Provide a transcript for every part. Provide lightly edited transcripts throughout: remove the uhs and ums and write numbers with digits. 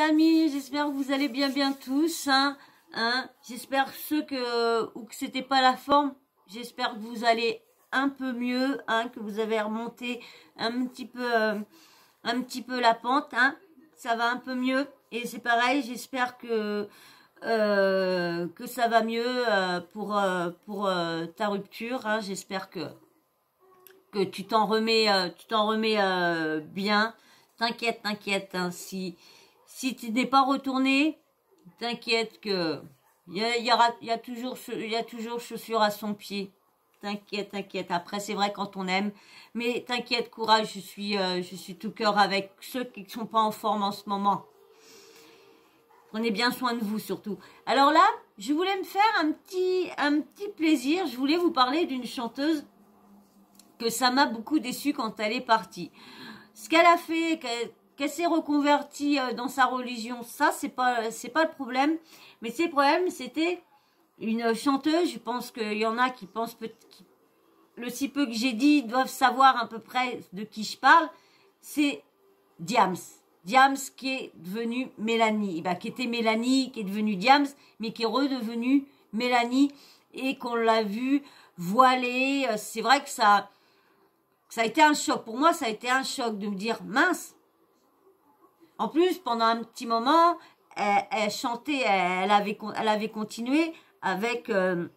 amis, j'espère que vous allez bien tous, j'espère que c'était pas la forme, j'espère que vous allez un peu mieux, que vous avez remonté un petit peu la pente, ça va un peu mieux, et c'est pareil, j'espère que ça va mieux pour ta rupture, j'espère que tu t'en remets bien. T'inquiète, si tu n'es pas retourné, t'inquiète que il y a toujours chaussure à son pied. T'inquiète. Après, c'est vrai quand on aime, mais t'inquiète, courage. Je suis tout cœur avec ceux qui ne sont pas en forme en ce moment. Prenez bien soin de vous surtout. Alors là, je voulais me faire un petit plaisir. Je voulais vous parler d'une chanteuse que ça m'a beaucoup déçue quand elle est partie. Ce qu'elle a fait, qu'elle s'est reconvertie dans sa religion, ça c'est pas le problème. Mais le problème, c'était une chanteuse. Je pense qu'il y en a qui pensent le si peu que j'ai dit doivent savoir à peu près de qui je parle. C'est Diams. Diams qui est devenue Mélanie. Qui était Mélanie, qui est devenue Diams, mais qui est redevenue Mélanie et qu'on l'a vue voilée. C'est vrai que ça a été un choc. Pour moi, ça a été un choc de me dire, mince. En plus, pendant un petit moment, elle chantait, elle avait continué avec... elle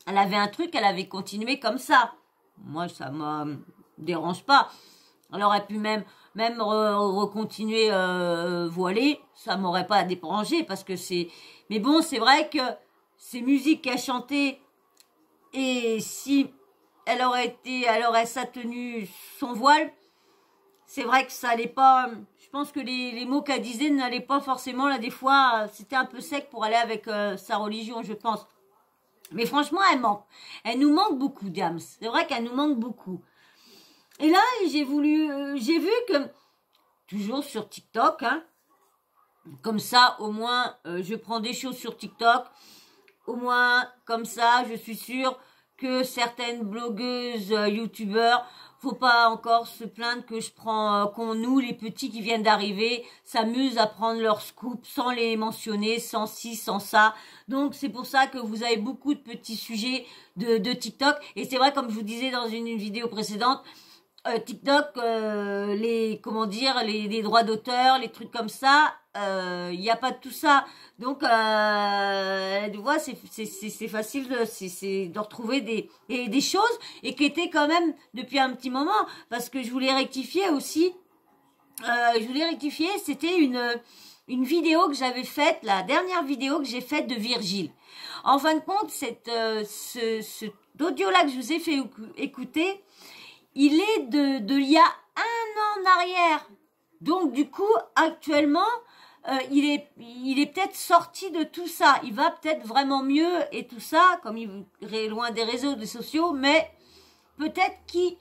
avait un truc, elle avait continué comme ça. Moi, ça me dérange pas. Elle aurait pu même recontinuer voilée. Ça m'aurait pas dérangé parce que c'est... Mais bon, c'est vrai que ces musiques qu'elle chantait, et si... elle aurait sa tenue, son voile, c'est vrai que ça allait pas, je pense que les mots qu'elle disait n'allaient pas forcément, là, des fois, c'était un peu sec pour aller avec sa religion, je pense. Mais franchement, elle nous manque beaucoup, Diams. C'est vrai qu'elle nous manque beaucoup. Et là, j'ai vu que, toujours sur TikTok, comme ça, au moins, je prends des choses sur TikTok, au moins, comme ça, je suis sûre que certaines blogueuses, youtubeurs, faut pas encore se plaindre que je prends, nous, les petits qui viennent d'arriver, s'amusent à prendre leur scoop sans les mentionner, sans ci, sans ça. Donc, c'est pour ça que vous avez beaucoup de petits sujets de TikTok. Et c'est vrai, comme je vous disais dans une vidéo précédente, TikTok, les droits d'auteur, les trucs comme ça, il n'y a pas de tout ça. Donc, tu vois, c'est facile de retrouver des choses et qui étaient quand même depuis un petit moment, parce que je voulais rectifier aussi. C'était une vidéo que j'avais faite, la dernière vidéo que j'ai faite de Virgile. En fin de compte, cet audio-là que je vous ai fait écouter, il est de il y a 1 an en arrière. Donc, du coup, actuellement, il est peut-être sorti de tout ça. Il va peut-être vraiment mieux et tout ça, comme il est loin des réseaux sociaux, mais peut-être qu'il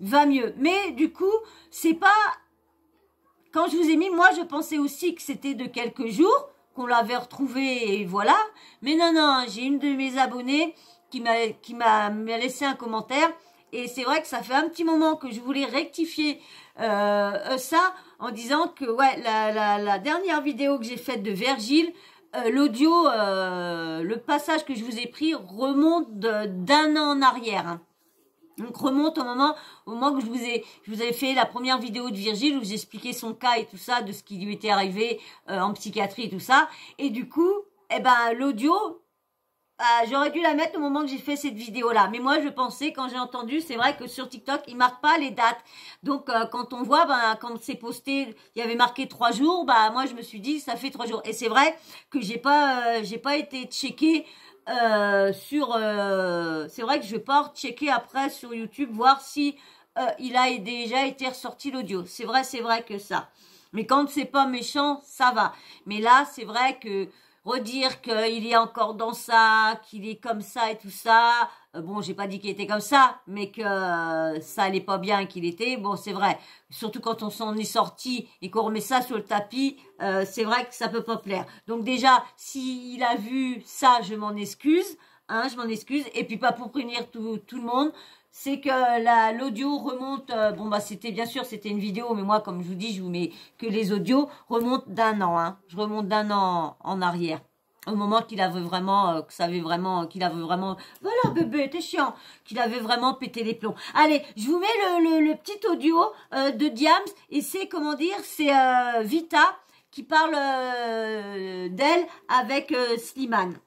va mieux. Mais du coup, c'est pas... Quand je vous ai mis, moi, je pensais aussi que c'était de quelques jours, qu'on l'avait retrouvé et voilà. Mais non, j'ai une de mes abonnées qui m'a laissé un commentaire. Et c'est vrai que ça fait un petit moment que je voulais rectifier ça en disant que ouais, la dernière vidéo que j'ai faite de Virgile, l'audio, le passage que je vous ai pris remonte d'1 an en arrière. Donc remonte au moment que je vous ai fait la première vidéo de Virgile où j'expliquais son cas et tout ça, de ce qui lui était arrivé en psychiatrie et tout ça. Et du coup, l'audio... j'aurais dû la mettre au moment que j'ai fait cette vidéo-là. Mais moi, je pensais, quand j'ai entendu, c'est vrai que sur TikTok, ils marquent pas les dates. Donc, quand on voit, quand c'est posté, il y avait marqué 3 jours, moi, je me suis dit, ça fait 3 jours. Et c'est vrai que j'ai pas été checker c'est vrai que je vais pas checker après sur YouTube, voir si il a déjà été ressorti l'audio. C'est vrai que ça. Mais quand c'est pas méchant, ça va. Mais là, c'est vrai que redire qu'il est encore dans ça, qu'il est comme ça et tout ça. Bon, j'ai pas dit qu'il était comme ça, mais que ça allait pas bien qu'il était. Bon, c'est vrai. Surtout quand on s'en est sorti et qu'on remet ça sur le tapis, c'est vrai que ça peut pas plaire. Donc déjà, s'il a vu ça, je m'en excuse. Je m'en excuse. Et puis pas pour prévenir tout le monde c'est que l'audio remonte, bon bah c'était bien sûr, c'était une vidéo, mais moi comme je vous dis, je vous mets que les audios remontent d'1 an, hein. Je remonte d'1 an en arrière. Au moment qu'il avait vraiment, qu'il avait vraiment, voilà bébé, t'es chiant, qu'il avait vraiment pété les plombs. Allez, je vous mets le petit audio de Diams, et c'est, comment dire, c'est Vita qui parle d'elle avec Slimane.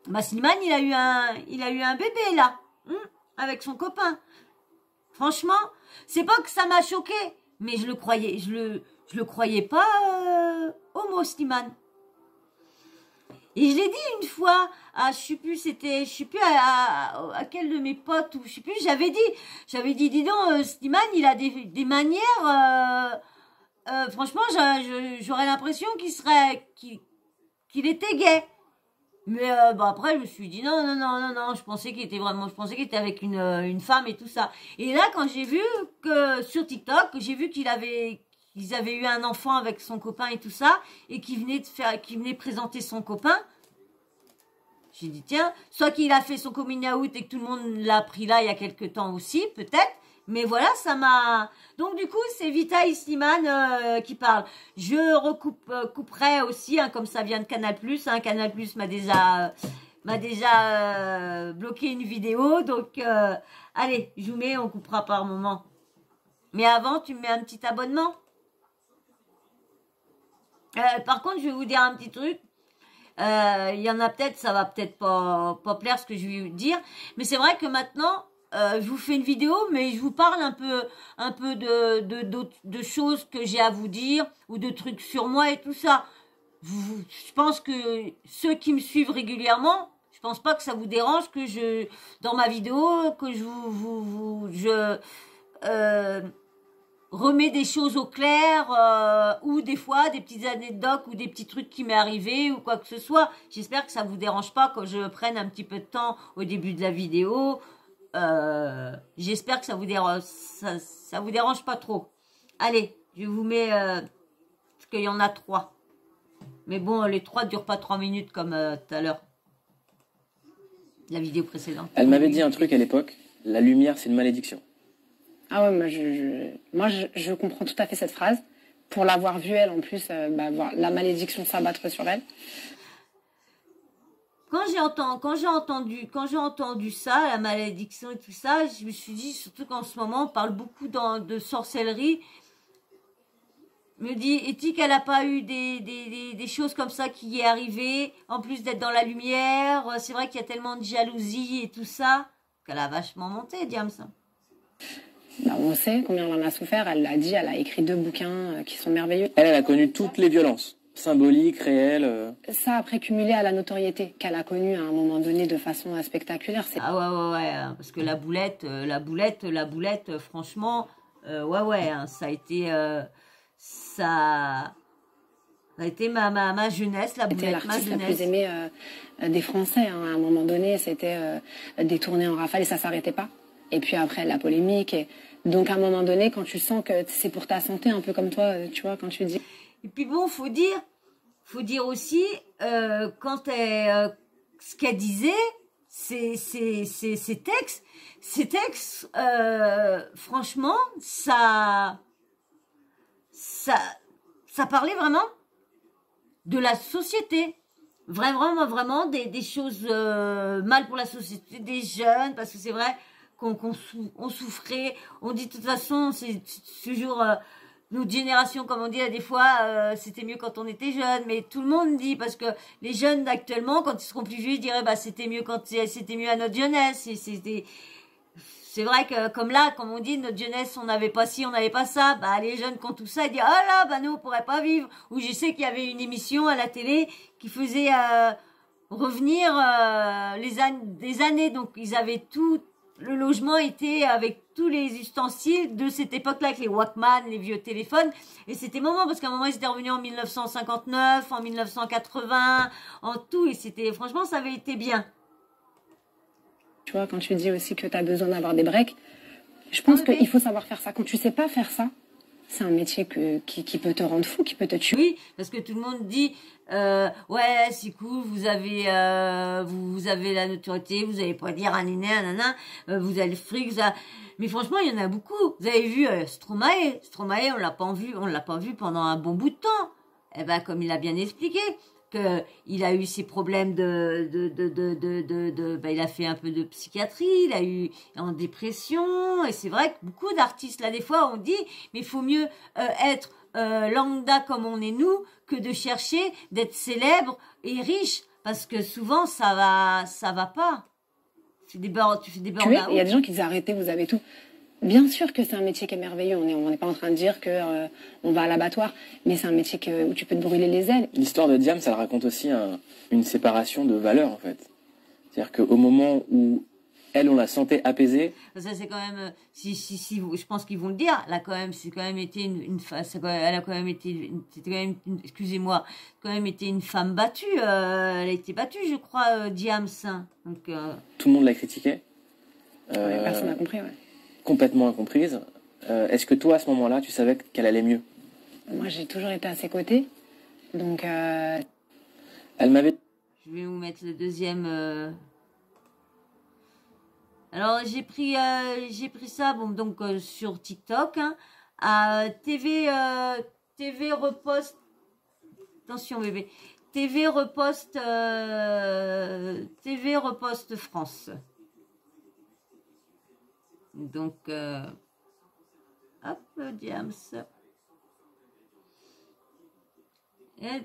Bah Slimane, il a eu un bébé là, avec son copain. Franchement, c'est pas que ça m'a choqué, mais je le croyais pas homo Slimane. Et je l'ai dit une fois, je sais plus à quel de mes potes, ou je sais plus, j'avais dit, dis donc, Slimane, il a des manières, franchement, j'aurais l'impression qu'il était gay. Mais bah après, je me suis dit, non, je pensais qu'il était avec une femme et tout ça. Et là, quand j'ai vu que, sur TikTok, j'ai vu qu'ils avaient eu un enfant avec son copain et tout ça, et qu'il venait présenter son copain. J'ai dit, tiens, soit qu'il a fait son coming out et que tout le monde l'a pris là il y a quelques temps aussi, peut-être. Mais voilà, ça m'a... Donc du coup, c'est Vita et Slimane qui parlent. Je couperai aussi, hein, comme ça vient de Canal+. Hein, Canal+ m'a déjà bloqué une vidéo. Donc, allez, je vous mets, on coupera par moment. Mais avant, tu me mets un petit abonnement. Par contre, je vais vous dire un petit truc. Il y en a peut-être, ça va peut-être pas plaire ce que je vais vous dire. Mais c'est vrai que maintenant... je vous fais une vidéo, mais je vous parle un peu de choses que j'ai à vous dire, ou de trucs sur moi et tout ça. Je pense que ceux qui me suivent régulièrement, je pense pas que ça vous dérange que dans ma vidéo, que je remets des choses au clair, ou des fois des petites anecdotes ou des petits trucs qui m'est arrivé ou quoi que ce soit. J'espère que ça vous dérange pas que je prenne un petit peu de temps au début de la vidéo. J'espère que ça vous dérange pas trop. Allez, je vous mets parce qu'il y en a 3. Mais bon, les 3 durent pas 3 minutes comme tout à l'heure. La vidéo précédente. Elle m'avait dit un truc à l'époque, la lumière c'est une malédiction. Ah ouais, moi je comprends tout à fait cette phrase. Pour l'avoir vue elle en plus, voir la malédiction s'abattre sur elle. Quand j'ai entendu ça, la malédiction et tout ça, je me suis dit, surtout qu'en ce moment, on parle beaucoup de sorcellerie. Je me dis, est-il qu'elle n'a pas eu des choses comme ça qui y est arrivé, en plus d'être dans la lumière? C'est vrai qu'il y a tellement de jalousie et tout ça, qu'elle a vachement monté, Diams. Bah, on sait combien elle en a souffert, elle l'a dit, elle a écrit 2 bouquins qui sont merveilleux. Elle a connu toutes les violences. Symbolique, réel. Ça après cumulé à la notoriété qu'elle a connue à un moment donné de façon spectaculaire. Ah ouais, parce que la boulette, franchement, hein, ça a été ma jeunesse, la boulette, c'était l'artiste la plus aimée des Français. Hein. À un moment donné, c'était des tournées en rafale et ça s'arrêtait pas. Et puis après, la polémique. Donc à un moment donné, quand tu sens que c'est pour ta santé, un peu comme toi, tu vois, quand tu dis... Et puis bon, faut dire aussi, quand ce qu'elle disait, ces textes, franchement, ça parlait vraiment de la société. Vraiment des choses mal pour la société, des jeunes, parce que c'est vrai on souffrait. On dit de toute façon, c'est toujours... notre génération, comme on dit, des fois, c'était mieux quand on était jeune. Mais tout le monde dit, parce que les jeunes d'actuellement, quand ils seront plus vieux, ils diraient, bah, c'était mieux à notre jeunesse. C'est vrai que, comme on dit, notre jeunesse, on n'avait pas ci, on n'avait pas ça. Bah, les jeunes qui ont tout ça, ils disent, ah là, bah, nous, on pourrait pas vivre. Ou je sais qu'il y avait une émission à la télé qui faisait revenir des années. Donc, ils avaient tout. Le logement était avec tous les ustensiles de cette époque-là, avec les Walkman, les vieux téléphones. Et c'était moment, parce qu'à un moment, ils étaient revenus en 1959, en 1980, en tout. Et franchement, ça avait été bien. Tu vois, quand tu dis aussi que tu as besoin d'avoir des breaks, je pense qu'il faut savoir faire ça. Quand tu sais pas faire ça, C'est un métier qui peut te rendre fou, qui peut te tuer. Oui, parce que tout le monde dit ouais, c'est cool, vous avez la notoriété, vous avez pas dire un nana, vous avez le fric, mais franchement, il y en a beaucoup. Vous avez vu Stromae, on l'a pas vu pendant un bon bout de temps. Eh ben, comme il a bien expliqué, que il a eu ses problèmes il a fait un peu de psychiatrie, il a eu en dépression, et c'est vrai que beaucoup d'artistes là des fois on dit, mais il faut mieux être lambda comme on est nous que de chercher d'être célèbre et riche, parce que souvent ça va pas. Tu fais des burn-out. Il y a des gens qui disent arrêtez, vous avez tout. Bien sûr que c'est un métier qui est merveilleux. On n'est pas en train de dire que on va à l'abattoir, mais c'est un métier où tu peux te brûler les ailes. L'histoire de Diams, ça raconte aussi une séparation de valeurs, en fait. C'est-à-dire qu'au moment où elle, on la sentait apaisée. Ça, c'est quand même, je pense qu'ils vont le dire. Elle a quand même été excusez-moi, quand même été une femme battue. Elle a été battue, je crois, Diams. Donc, tout le monde l'a critiquée. Personne n'a compris, ouais. Complètement incomprise. Est-ce que toi, à ce moment-là, tu savais qu'elle allait mieux? Moi, j'ai toujours été à ses côtés. Donc, elle m'avait... Je vais vous mettre le deuxième... Alors, j'ai pris ça, bon, donc, sur TikTok, hein, à TV Repost... Attention, bébé. TV Repost France. Donc, hop, Diams.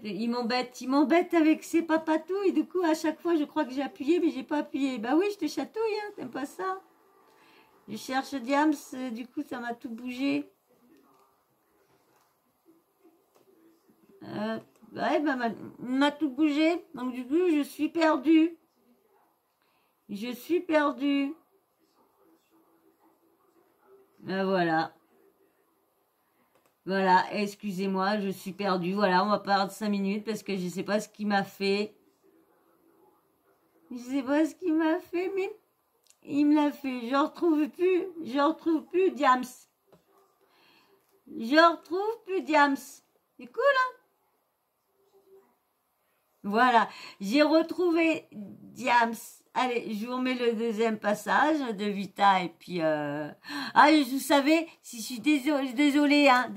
Il m'embête avec ses papatouilles. Du coup, à chaque fois, je crois que j'ai appuyé, mais j'ai pas appuyé. Bah oui, je te chatouille, hein, t'aimes pas ça? Je cherche Diams, du coup, ça m'a tout bougé. Ouais, bah, m'a tout bougé. Donc, du coup, je suis perdue. Voilà. Voilà, excusez-moi, je suis perdue. Voilà, on va perdre 5 minutes parce que je sais pas ce qu'il m'a fait. Je sais pas ce qu'il m'a fait, mais il me l'a fait. Je retrouve plus Diams. C'est cool, hein? Voilà, j'ai retrouvé Diams. Allez, je vous remets le deuxième passage de Vita et puis... Ah, vous savez, si je suis désolée, hein,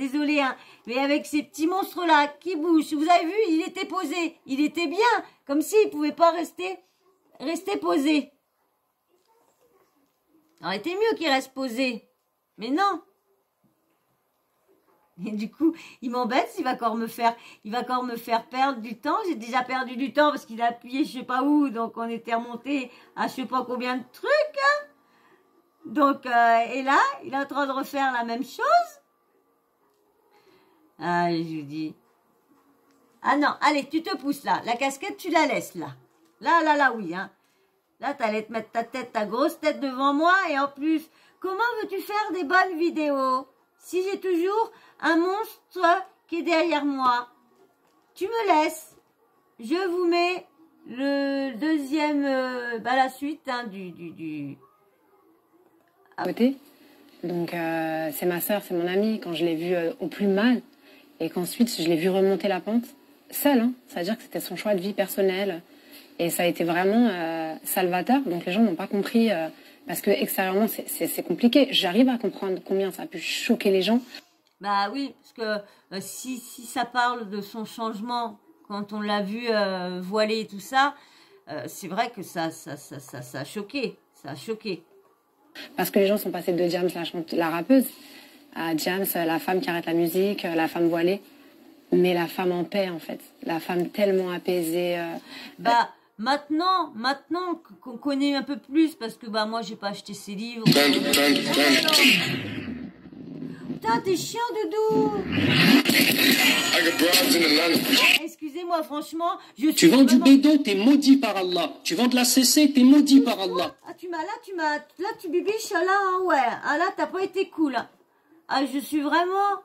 mais avec ces petits monstres-là qui bougent, vous avez vu, il était posé, il était bien, comme s'il pouvait pas rester posé. Ça aurait été mieux qu'il reste posé, mais non. Et du coup, il m'embête, il va encore me faire perdre du temps. J'ai déjà perdu du temps parce qu'il a appuyé je sais pas où, donc on était remonté à je sais pas combien de trucs. Hein. Donc, et là, il est en train de refaire la même chose. Ah, je lui dis. Ah non, allez, tu te pousses là. La casquette, tu la laisses là. Là, oui. Hein. Là, t'allais te mettre ta grosse tête devant moi. Et en plus, comment veux-tu faire des bonnes vidéos si j'ai toujours un monstre qui est derrière moi? Tu me laisses. Je vous mets le deuxième, la suite hein, du... À côté. Donc, c'est ma sœur, c'est mon amie. Quand je l'ai vue au plus mal, et qu'ensuite, je l'ai vue remonter la pente, seule. Hein, ça veut dire que c'était son choix de vie personnel. Et ça a été vraiment salvateur. Donc, les gens n'ont pas compris... parce que extérieurement, c'est compliqué. J'arrive à comprendre combien ça a pu choquer les gens. Bah oui, parce que si ça parle de son changement, quand on l'a vu voiler et tout ça, c'est vrai que ça a choqué. Ça a choqué. Parce que les gens sont passés de Diams, la rappeuse, à Diams, la femme qui arrête la musique, la femme voilée. Mais la femme en paix, en fait. La femme tellement apaisée. Maintenant qu'on connaît un peu plus, parce que moi j'ai pas acheté ses livres. Putain, t'es chiant, Doudou. Excusez-moi, franchement, Tu vends du bédo, t'es maudit par Allah. Tu vends de la CC, t'es maudit par Allah. Ah, tu bibiches, là, hein, ouais. Ah, là, t'as pas été cool. Ah, je suis vraiment,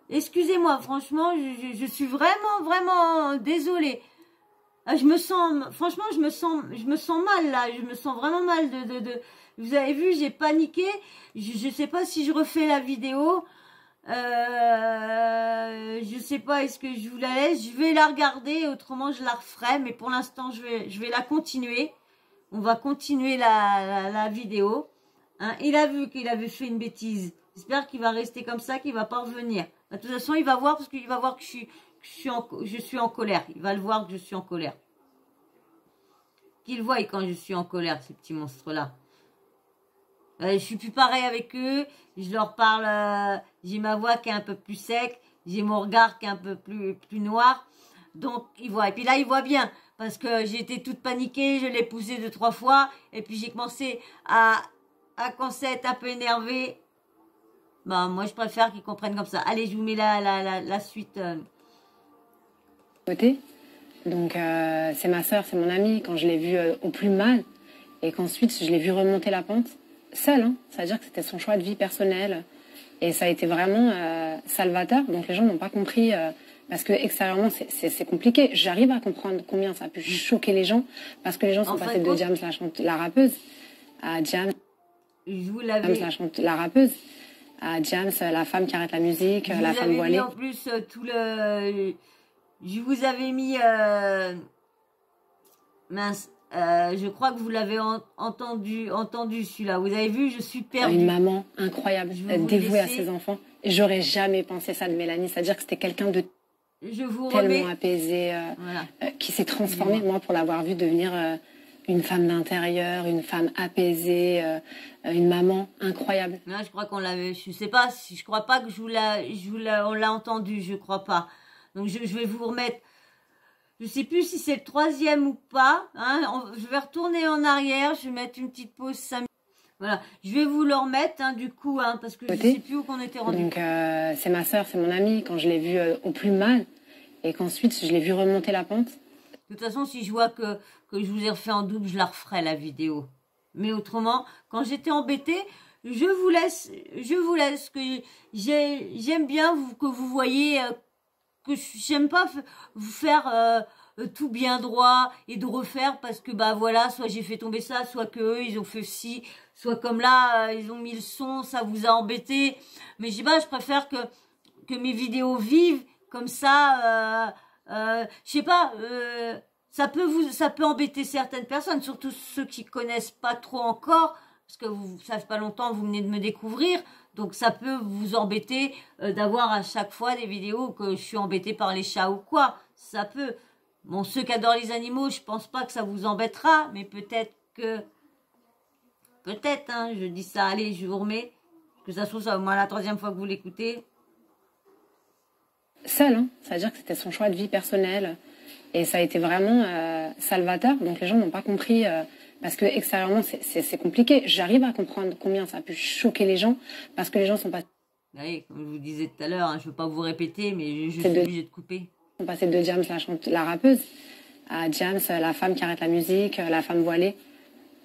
excusez-moi, franchement, je suis vraiment désolée. Je me sens mal là, je me sens vraiment mal Vous avez vu, j'ai paniqué. Je sais pas si je refais la vidéo. Je sais pas, est-ce que je vous la laisse? Je vais la regarder, autrement je la referai. Mais pour l'instant, je vais la continuer. On va continuer la vidéo. Hein, il a vu qu'il avait fait une bêtise. J'espère qu'il va rester comme ça, qu'il va pas revenir. De toute façon, il va voir parce qu'il va voir que je suis en colère. Il va le voir que je suis en colère. Qu'il voie quand je suis en colère, ces petits monstres-là. Je suis plus pareil avec eux. Je leur parle. J'ai ma voix qui est un peu plus sec. J'ai mon regard qui est un peu plus noir. Donc, il voit. Et puis là, il voit bien. Parce que j'étais toute paniquée. Je l'ai poussé 2-3 fois. Et puis, j'ai commencé à commencer à être un peu énervée. Bah, moi, je préfère qu'ils comprennent comme ça. Allez, je vous mets la suite. Côté. Donc, c'est ma sœur, c'est mon amie. Quand je l'ai vue au plus mal, et qu'ensuite, je l'ai vue remonter la pente, seule. Hein. Ça veut dire que c'était son choix de vie personnel. Et ça a été vraiment salvateur. Donc, les gens n'ont pas compris. Parce que extérieurement, c'est compliqué. J'arrive à comprendre combien ça a pu choquer les gens. Parce que les gens sont passés de Diams, la rappeuse, à Diams. Je vous l'avais. La rappeuse. À Diams, la femme qui arrête la musique, la femme voilée. En plus, tout le... Je vous avais mis... Mince. Je crois que vous l'avez entendu celui-là. Vous avez vu, je suis perdue. Une maman incroyable, dévouée à ses enfants. J'aurais jamais pensé ça de Mélanie. C'est-à-dire que c'était quelqu'un de tellement apaisé, voilà. Qui s'est transformé, moi, pour l'avoir vue devenir... une femme d'intérieur, une femme apaisée, une maman incroyable. Ouais, je crois qu'on l'avait, je sais pas, je crois pas que on l'a entendu, je crois pas. Donc je vais vous remettre, je sais plus si c'est le 3e ou pas, hein, je vais retourner en arrière, je vais mettre une petite pause 5 minutes. Voilà, je vais vous le remettre, hein, du coup, hein, parce que je sais plus où qu'on était rendu. Donc c'est ma sœur, c'est mon amie, quand je l'ai vue au plus mal, et qu'ensuite je l'ai vue remonter la pente. De toute façon, si je vois que je vous ai refait en double, je la referai la vidéo. Mais autrement, quand j'étais embêtée, je vous laisse que j'aime bien que vous voyez que j'aime pas vous faire tout bien droit et de refaire parce que bah voilà, soit j'ai fait tomber ça, soit que eux ils ont fait ci, soit comme là ils ont mis le son, ça vous a embêté. Mais je préfère que mes vidéos vivent comme ça. Je sais pas. Ça peut embêter certaines personnes, surtout ceux qui connaissent pas trop encore, parce que ça fait pas longtemps, vous venez de me découvrir, donc ça peut vous embêter d'avoir à chaque fois des vidéos que je suis embêtée par les chats ou quoi. Ça peut. Bon, ceux qui adorent les animaux, je pense pas que ça vous embêtera, mais peut-être, hein, je dis ça, allez, je vous remets, que ça se trouve, ça va au moins la 3e fois que vous l'écoutez. Seule, hein, ça veut dire que c'était son choix de vie personnel. Et ça a été vraiment salvateur. Donc les gens n'ont pas compris parce que extérieurement c'est compliqué. J'arrive à comprendre combien ça a pu choquer les gens parce que les gens sont pas. Oui, comme je vous disais tout à l'heure, hein, je veux pas vous répéter, mais je suis obligée de couper. Ils sont passés de Diams, la rappeuse, à Diams, la femme qui arrête la musique, la femme voilée,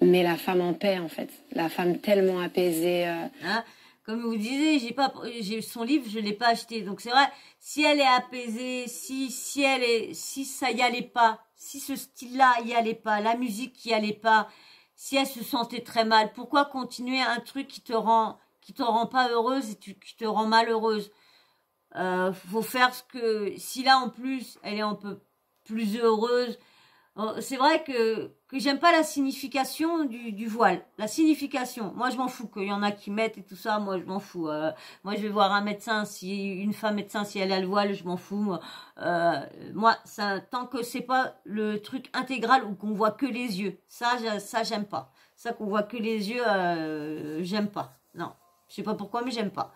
mais la femme en paix en fait, la femme tellement apaisée. Hein, comme vous disiez, j'ai son livre, je l'ai pas acheté. Donc c'est vrai, si elle est apaisée, si ça y allait pas, si ce style-là y allait pas, la musique y allait pas, si elle se sentait très mal, pourquoi continuer un truc qui te rend pas heureuse et qui te rend malheureuse? Faut faire si là en plus elle est un peu plus heureuse. C'est vrai que j'aime pas la signification du voile. La signification, moi je m'en fous qu'il y en a qui mettent et tout ça, moi je m'en fous. Moi je vais voir un médecin, une femme médecin, si elle a le voile, je m'en fous. Moi, ça, tant que c'est pas le truc intégral ou qu'on voit que les yeux, ça j'aime pas. Ça qu'on voit que les yeux, j'aime pas. Non, je sais pas pourquoi, mais j'aime pas.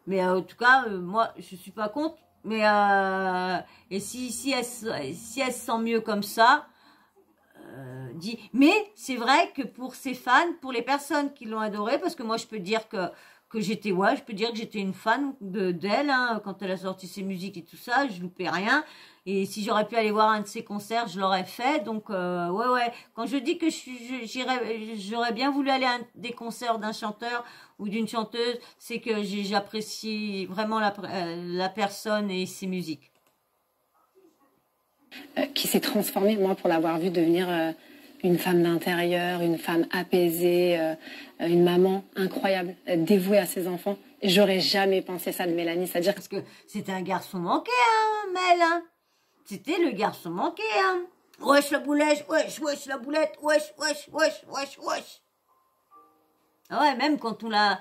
Mais en tout cas, moi je suis pas contre. Mais et si elle se sent mieux comme ça, mais c'est vrai que pour ses fans, pour les personnes qui l'ont adoré, parce que moi je peux dire que j'étais je peux dire que j'étais une fan d'elle hein, quand elle a sorti ses musiques et tout ça, je loupais rien. Et si j'aurais pu aller voir un de ses concerts, je l'aurais fait. Donc ouais. Quand je dis que j'aurais bien voulu aller à des concerts d'un chanteur ou d'une chanteuse, c'est que j'apprécie vraiment la personne et ses musiques. Qui s'est transformée, moi, pour l'avoir vue devenir une femme d'intérieur, une femme apaisée, une maman incroyable, dévouée à ses enfants. J'aurais jamais pensé ça de Mélanie, c'est-à-dire Parce que c'était un garçon manqué, hein, Mel, hein. C'était le garçon manqué, hein. Wesh la boulette, wesh la boulette, wesh. Ah ouais, même quand on l'a...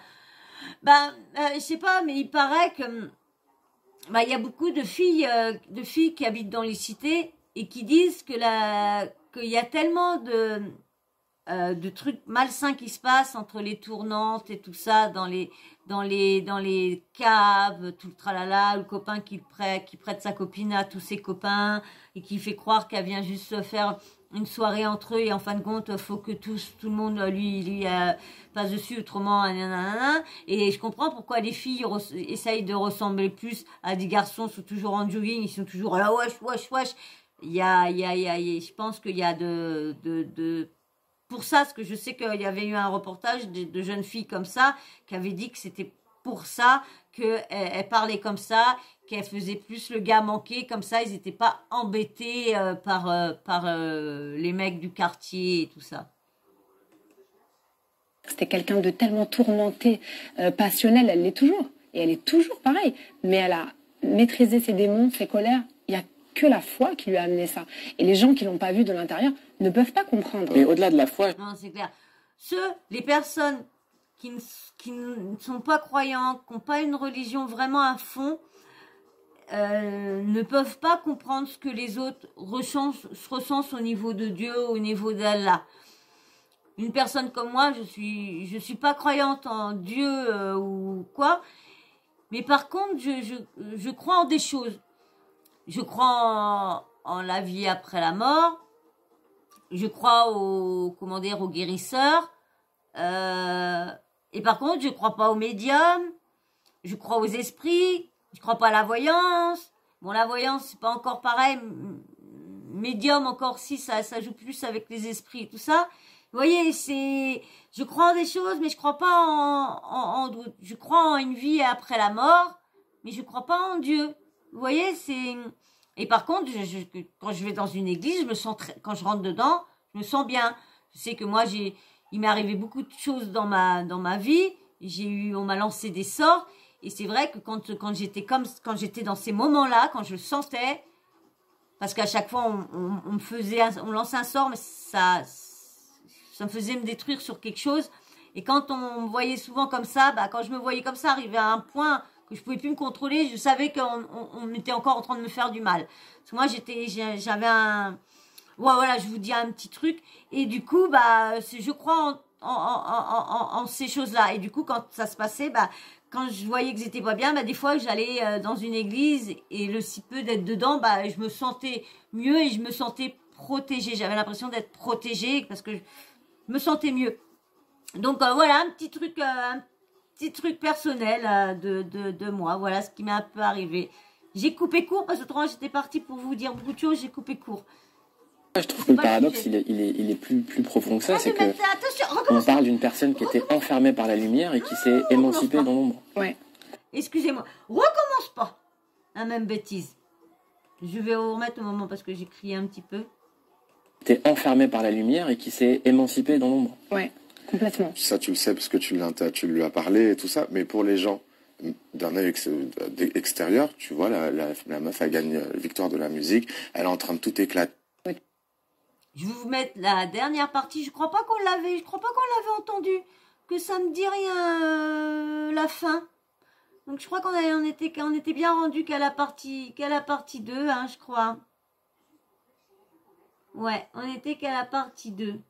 je sais pas, mais il paraît que... il y a beaucoup de filles qui habitent dans les cités et qui disent qu'il y a tellement de trucs malsains qui se passent entre les tournantes et tout ça, dans les caves, tout le tralala, le copain qui prête sa copine à tous ses copains et qui fait croire qu'elle vient juste se faire une soirée entre eux et en fin de compte, faut que tout le monde lui passe dessus, autrement, nanana. Et je comprends pourquoi les filles essayent de ressembler plus à des garçons, sont toujours en jogging, ils sont toujours à la wesh. Je pense qu'il y a pour ça, parce que je sais qu'il y avait eu un reportage de jeunes filles comme ça, qui avaient dit que c'était pour ça qu'elles parlaient comme ça, qu'elles faisaient plus le gars manqué, comme ça, ils n'étaient pas embêtés par les mecs du quartier et tout ça. c'était quelqu'un de tellement tourmenté, passionnel, elle l'est toujours. Et elle est toujours pareille. Mais elle a maîtrisé ses démons, ses colères. Il n'y a que la foi qui lui a amené ça. Et les gens qui l'ont pas vu de l'intérieur ne peuvent pas comprendre. Mais au-delà de la foi... Non, c'est clair. Les personnes qui ne sont pas croyantes, qui n'ont pas une religion vraiment à fond, ne peuvent pas comprendre ce que les autres ressentent au niveau de Dieu, au niveau d'Allah. Une personne comme moi, je suis pas croyante en Dieu ou quoi, mais par contre, je crois en des choses. Je crois en la vie après la mort. Je crois aux guérisseurs. Et par contre, je crois pas aux médiums. Je crois aux esprits. Je crois pas à la voyance. Bon, la voyance, c'est pas encore pareil. Médium, encore si, ça joue plus avec les esprits et tout ça. Vous voyez, je crois en des choses, mais je crois pas en d'autres. Je crois en une vie après la mort, mais je crois pas en Dieu. Vous voyez, et par contre, quand je vais dans une église, quand je rentre dedans, je me sens bien. Je sais que moi, il m'est arrivé beaucoup de choses dans ma vie. On m'a lancé des sorts. Et c'est vrai que quand j'étais dans ces moments-là, quand je le sentais, parce qu'à chaque fois, on lançait un sort, mais ça me faisait me détruire sur quelque chose. Et quand on me voyait souvent comme ça, quand je me voyais comme ça, arriver à un point que je pouvais plus me contrôler, je savais qu'on était encore en train de me faire du mal. Parce que moi, j'avais un... Voilà, je vous dis un petit truc. Et du coup, je crois en ces choses-là. Et du coup, quand ça se passait, quand je voyais que c'était pas bien, des fois, j'allais dans une église et le si peu d'être dedans, je me sentais mieux et je me sentais protégée. J'avais l'impression d'être protégée parce que je me sentais mieux. Donc voilà, un petit truc personnel de moi. Voilà ce qui m'est un peu arrivé. J'ai coupé court parce que autrement j'étais partie pour vous dire beaucoup de choses. J'ai coupé court. Je trouve que le paradoxe, il est plus profond que ça. C'est que on parle d'une personne qui était enfermée par la lumière et qui s'est émancipée dans l'ombre. Ouais. Excusez-moi. Recommence pas. La même bêtise. Je vais vous remettre au moment parce que j'ai crié un petit peu. Était enfermée par la lumière et qui s'est émancipée dans l'ombre. Ouais, complètement. Ça, tu le sais parce que tu lui as parlé et tout ça. Mais pour les gens d'un œil extérieur, tu vois, la meuf, elle gagne victoire de la musique. Elle est en train de tout éclater. Je vais vous mettre la dernière partie. Je crois pas qu'on l'avait entendu. Que ça me dit rien, la fin. Donc je crois qu'on était bien rendu qu'à la partie 2, hein, je crois. Ouais, on était qu'à la partie 2.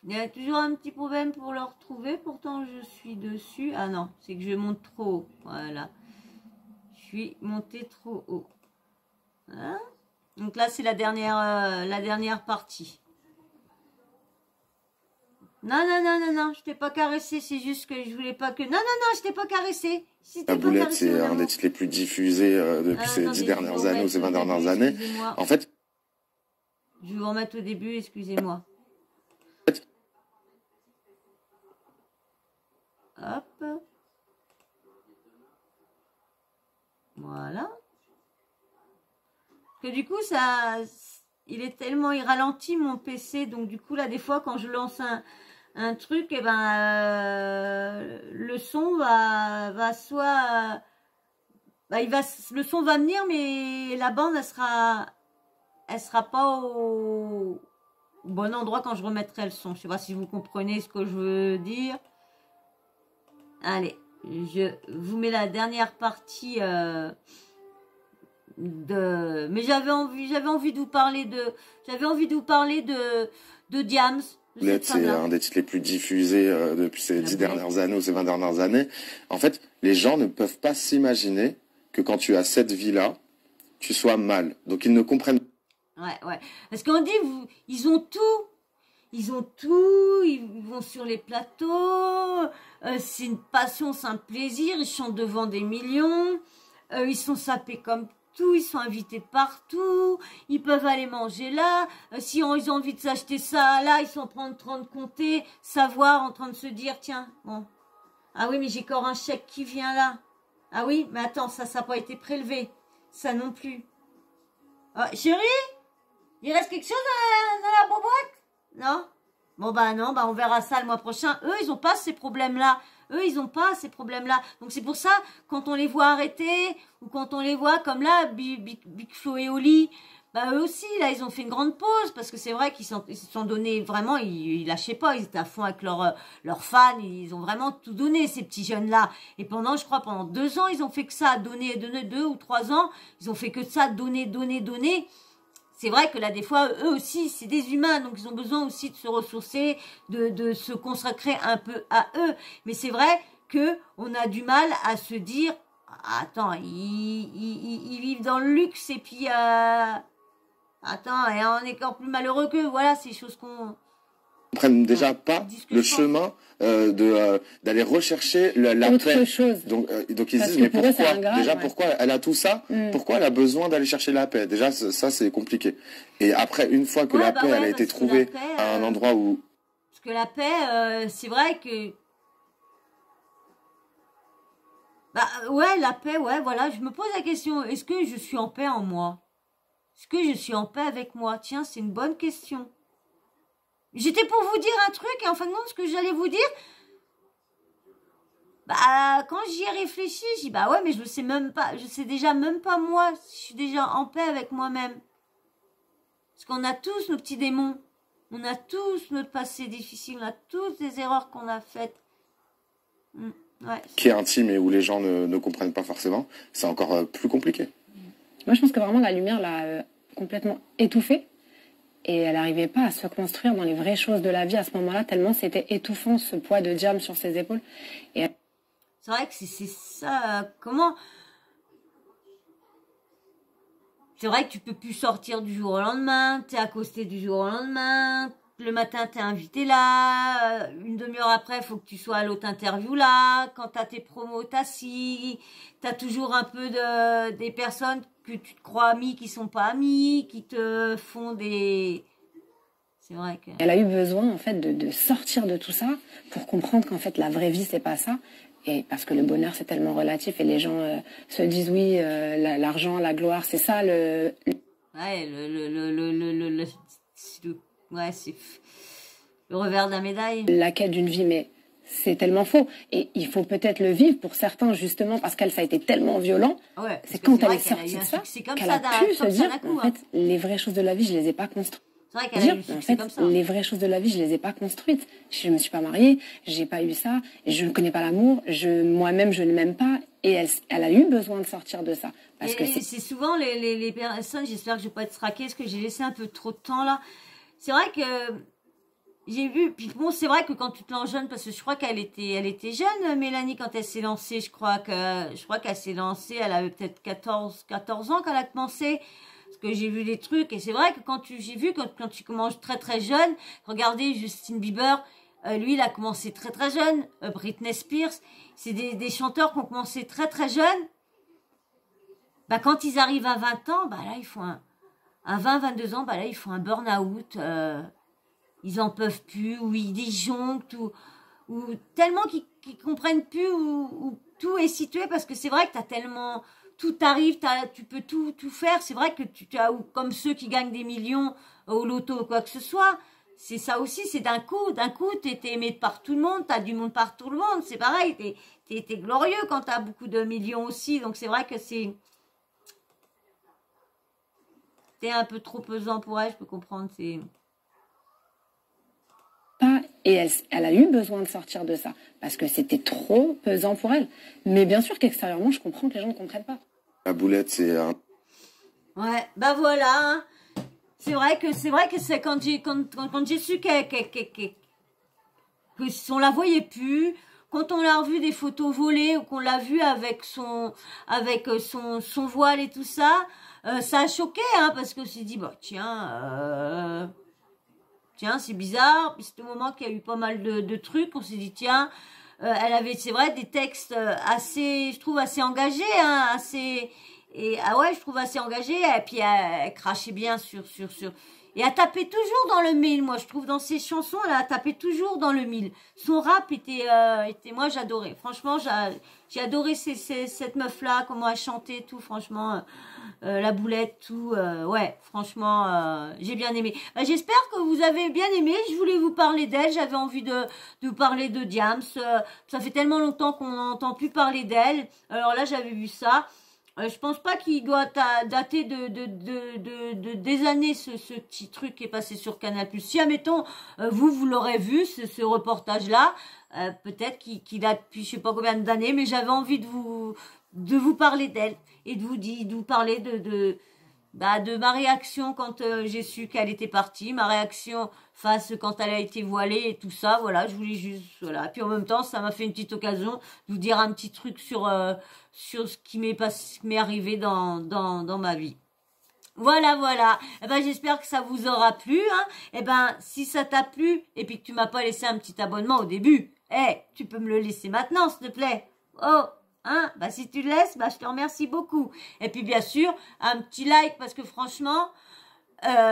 Il y a toujours un petit problème pour le retrouver, pourtant je suis dessus. Ah non, c'est que je monte trop haut. Voilà. Je suis montée trop haut. Voilà. Donc là, c'est la dernière partie. Non, je t'ai pas caressé, c'est juste que je voulais pas que... Non, je t'ai pas caressé. La boulette, c'est un des titres les plus diffusés depuis ces 10 dernières années ou ces 20 dernières années. En fait... Je vais vous remettre au début, excusez-moi. que du coup, il est tellement, il ralentit mon PC, donc du coup, là, des fois, quand je lance un truc, et ben, le son va soit, le son va venir, mais la bande, elle sera pas au bon endroit quand je remettrai le son. Je sais pas si vous comprenez ce que je veux dire. Allez, je vous mets la dernière partie mais j'avais envie de vous parler de Diams. C'est un des titres les plus diffusés depuis ces 10 dernières années ou ces 20 dernières années. En fait, les gens ne peuvent pas s'imaginer que quand tu as cette vie-là, tu sois mal. Donc ils ne comprennent pas. Ouais. Parce qu'on dit, ils ont tout. Ils vont sur les plateaux. C'est une passion, c'est un plaisir. Ils chantent devant des millions. Ils sont sapés comme tout. Ils sont invités partout. Ils peuvent aller manger là. Si ils ont envie de s'acheter ça là, ils sont en train de compter, savoir, en train de se dire, tiens, bon. Ah oui, mais j'ai encore un chèque qui vient là. Ah oui, mais attends, ça n'a pas été prélevé. Ça non plus. Oh, chérie, il reste quelque chose dans la boîte? Non? Bon, bah non, bah on verra ça le mois prochain. Eux, ils n'ont pas ces problèmes-là. Donc c'est pour ça, quand on les voit arrêter, ou quand on les voit comme là, Big Flo et Oli, bah eux aussi, là, ils ont fait une grande pause, parce que c'est vrai qu'ils se sont donnés, vraiment, ils lâchaient pas, ils étaient à fond avec leurs fans, ils ont vraiment tout donné, ces petits jeunes-là. Et pendant 2 ans, ils ont fait que ça, donner 2 ou 3 ans, ils ont fait que ça, donner. C'est vrai que là, des fois, eux aussi, c'est des humains, donc ils ont besoin aussi de se ressourcer, de se consacrer un peu à eux. Mais c'est vrai que on a du mal à se dire, attends, ils vivent dans le luxe et puis, attends, et on est encore plus malheureux qu'eux. Voilà, c'est des choses qu'on prennent déjà pas le chemin d'aller rechercher la paix. Chose. Donc ils se disent, mais pourquoi déjà, pourquoi elle a tout ça, pourquoi elle a besoin d'aller chercher la paix? Déjà, ça c'est compliqué. Et après, une fois que la paix elle a été trouvée à un endroit où... Parce que la paix, c'est vrai que... Bah ouais, la paix, ouais, voilà, je me pose la question, est-ce que je suis en paix en moi? Est-ce que je suis en paix avec moi? Tiens, c'est une bonne question. J'étais pour vous dire un truc, et en fin de compte, ce que j'allais vous dire, bah, quand j'y ai réfléchi, j'ai dit, bah ouais, mais je sais déjà même pas moi, si je suis déjà en paix avec moi-même. Parce qu'on a tous nos petits démons, on a tous notre passé difficile, on a tous des erreurs qu'on a faites. Ouais. Qui est intime et où les gens ne comprennent pas forcément, c'est encore plus compliqué. Moi, je pense que vraiment la lumière l'a complètement étouffée. Et elle n'arrivait pas à se construire dans les vraies choses de la vie à ce moment-là, tellement c'était étouffant ce poids de Diams sur ses épaules. Et... C'est vrai que c'est ça. Comment... C'est vrai que tu peux plus sortir du jour au lendemain, t'es accosté du jour au lendemain, le matin t'es invité là, une demi-heure après faut que tu sois à l'autre interview là, quand t'as tes promos t'as toujours un peu des personnes que tu te crois amis qui sont pas amis, qui te font des... C'est vrai que... Elle a eu besoin en fait de sortir de tout ça pour comprendre qu'en fait la vraie vie c'est pas ça. Et parce que le bonheur c'est tellement relatif et les gens se disent oui, l'argent, la gloire, c'est ça le... Ouais, ouais, c'est le revers de la médaille. La quête d'une vie, mais c'est tellement faux. Et il faut peut-être le vivre pour certains, justement, parce qu'elle, ça a été tellement violent. Ouais, c'est quand elle est sortie de ça qu'elle a pu se dire, en fait, les vraies choses de la vie, je les ai pas construites. C'est vrai qu'elle a eu un succès comme ça. Les vraies choses de la vie, je les ai pas construites. Je me suis pas mariée, j'ai pas eu ça, je ne connais pas l'amour, moi-même, je ne m'aime pas. Et elle a eu besoin de sortir de ça. Parce que c'est souvent les personnes, j'espère que je vais pas être straquée, parce que j'ai laissé un peu trop de temps là. C'est vrai que j'ai vu, puis bon, c'est vrai que quand tu te lances jeune, parce que je crois qu'elle était jeune, Mélanie, quand elle s'est lancée, je crois qu'elle s'est lancée, elle avait peut-être 14 ans quand elle a commencé, parce que j'ai vu des trucs, et c'est vrai que quand tu commences très très jeune, regardez Justin Bieber, lui il a commencé très très jeune, Britney Spears, c'est des chanteurs qui ont commencé très très jeunes, bah quand ils arrivent à 20 ans, bah là ils font à 20-22 ans, bah là ils font un burn-out, ils en peuvent plus, ou ils disjonctent, ou tellement qu'ils comprennent plus où tout est situé, parce que c'est vrai que t'as tellement tout arrive, tu peux tout faire. C'est vrai que tu as, comme ceux qui gagnent des millions au loto ou quoi que ce soit, c'est ça aussi, c'est d'un coup, t'es aimé par tout le monde, t'as du monde par tout le monde, c'est pareil, t'es glorieux quand t'as beaucoup de millions aussi, donc c'est vrai que c'est un peu trop pesant pour elle, je peux comprendre, c'est... Et elle a eu besoin de sortir de ça, parce que c'était trop pesant pour elle. Mais bien sûr qu'extérieurement, je comprends que les gens ne comprennent pas. La boulette, c'est un... Ouais, bah voilà, hein. C'est vrai que c'est quand j'ai su qu'on la voyait plus, quand on l'a revu des photos volées ou qu'on l'a vu avec son voile et tout ça, ça a choqué, hein, parce que on s'est dit, bah tiens, c'est bizarre. Puis c'était au moment qu'il y a eu pas mal de trucs, on s'est dit, tiens, elle avait, c'est vrai, des textes assez, je trouve, assez engagés, hein, assez... Et ah ouais, je trouve assez engagée. Et puis elle crachait bien sur. Et elle tapait toujours dans le mille. Moi, je trouve dans ses chansons, elle tapait toujours dans le mille. Son rap était moi, j'adorais. Franchement, j'ai adoré cette meuf-là, comment elle chantait, tout. Franchement, la boulette, tout. Ouais, franchement, j'ai bien aimé. Bah, j'espère que vous avez bien aimé. Je voulais vous parler d'elle. J'avais envie de vous parler de Diams. Ça fait tellement longtemps qu'on n'entend plus parler d'elle. Alors là, j'avais vu ça. Je pense pas qu'il doit dater de des années ce petit truc qui est passé sur Canal+. Si, admettons, vous l'aurez vu, ce reportage-là, peut-être qu'il date depuis je sais pas combien d'années, mais j'avais envie de vous parler d'elle et de vous parler de ma réaction quand j'ai su qu'elle était partie, ma réaction face quand elle a été voilée et tout ça, voilà, je voulais juste, voilà. Puis en même temps, ça m'a fait une petite occasion de vous dire un petit truc sur ce qui m'est arrivé dans ma vie. Voilà. Eh ben, j'espère que ça vous aura plu, hein. Eh ben, si ça t'a plu et puis que tu m'as pas laissé un petit abonnement au début, tu peux me le laisser maintenant, s'il te plaît. Oh, hein, bah si tu le laisses, bah je te remercie beaucoup. Et puis bien sûr, un petit like parce que franchement,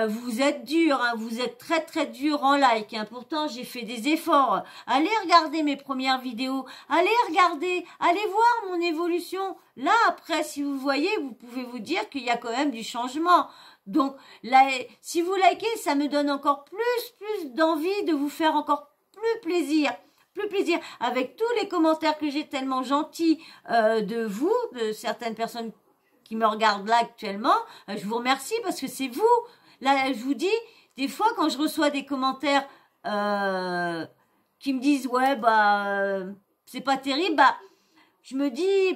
vous êtes dur, hein, vous êtes très très dur en like, hein. Pourtant j'ai fait des efforts. Allez regarder mes premières vidéos, allez voir mon évolution. Là après, si vous voyez, vous pouvez vous dire qu'il y a quand même du changement. Donc là, si vous likez, ça me donne encore plus d'envie de vous faire encore plus plaisir avec tous les commentaires que j'ai tellement gentils de vous, de certaines personnes qui me regardent là actuellement. Je vous remercie parce que c'est vous. Là, je vous dis, des fois quand je reçois des commentaires qui me disent ouais c'est pas terrible, je me dis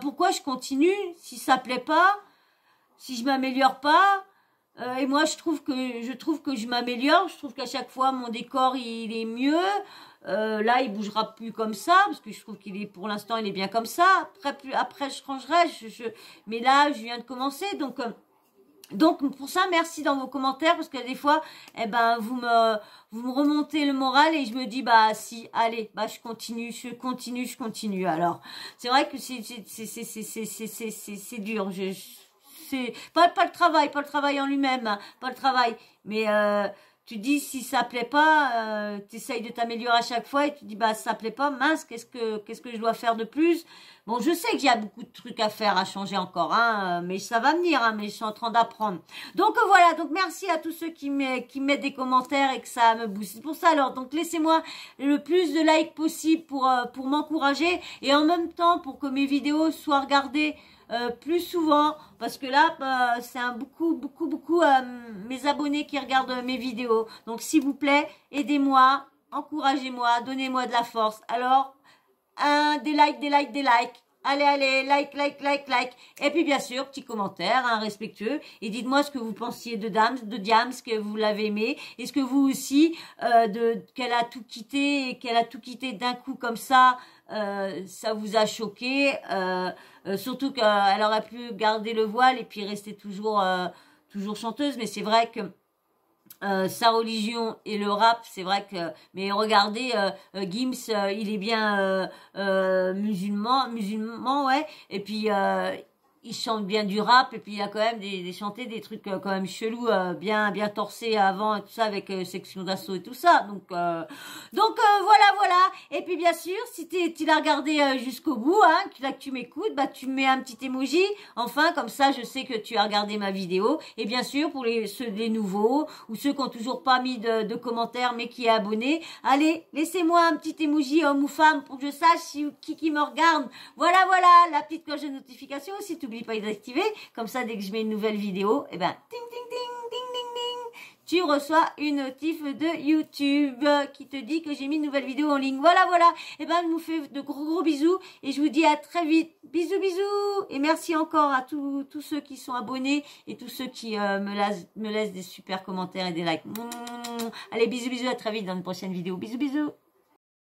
pourquoi je continue si ça plaît pas, si je m'améliore pas. Et moi, je trouve que je m'améliore. Je trouve qu'à chaque fois, mon décor, il est mieux. Là, il bougera plus comme ça, parce que je trouve pour l'instant, il est bien comme ça. Après, je changerai. Mais là, je viens de commencer. Donc, pour ça, merci dans vos commentaires, parce que des fois, vous me remontez le moral et je me dis, si, allez, je continue. Alors, c'est vrai que c'est dur. C'est pas le travail en lui-même, hein, pas le travail, mais tu dis si ça plaît pas, tu essayes de t'améliorer à chaque fois et tu dis ça plaît pas, mince, qu'est-ce que je dois faire de plus? Bon, je sais qu'il y a beaucoup de trucs à faire, à changer encore, hein, mais ça va venir, hein, mais je suis en train d'apprendre. Donc voilà, donc merci à tous ceux qui mettent des commentaires et que ça me booste. C'est pour ça alors, donc laissez-moi le plus de likes possible pour m'encourager et en même temps pour que mes vidéos soient regardées plus souvent, parce que là c'est beaucoup mes abonnés qui regardent mes vidéos, donc s'il vous plaît aidez-moi, encouragez-moi, donnez-moi de la force. Alors des likes, allez, like, et puis bien sûr petit commentaire respectueux et dites-moi ce que vous pensiez de Diams, que vous l'avez aimé, est-ce que vous aussi qu'elle a tout quitté d'un coup comme ça vous a choqué, surtout qu'elle aurait pu garder le voile et puis rester toujours chanteuse, mais c'est vrai que sa religion et le rap, c'est vrai que... Mais regardez, Gims, il est bien musulman, ouais. Et puis, il chante bien du rap et puis il a quand même chanté des trucs quand même chelous, bien torsés avant et tout ça avec section d'assaut et tout ça. Donc voilà. Et puis bien sûr, si tu l'as regardé jusqu'au bout, hein, que tu m'écoutes, bah tu mets un petit emoji. Enfin, comme ça, je sais que tu as regardé ma vidéo. Et bien sûr, pour ceux des nouveaux ou ceux qui ont toujours pas mis de commentaires mais qui est abonné, allez, laissez-moi un petit emoji homme ou femme pour que je sache qui me regarde. Voilà, la petite cloche de notification. Si tu n'oublies pas d'activer, comme ça, dès que je mets une nouvelle vidéo, eh ben, ting, ting, ting, ting, ting, ting, tu reçois une notif de YouTube qui te dit que j'ai mis une nouvelle vidéo en ligne. Voilà. Eh ben, je vous fais de gros bisous et je vous dis à très vite. Bisous. Et merci encore à tous ceux qui sont abonnés et tous ceux qui me laissent des super commentaires et des likes. Allez, bisous, à très vite dans une prochaine vidéo. Bisous.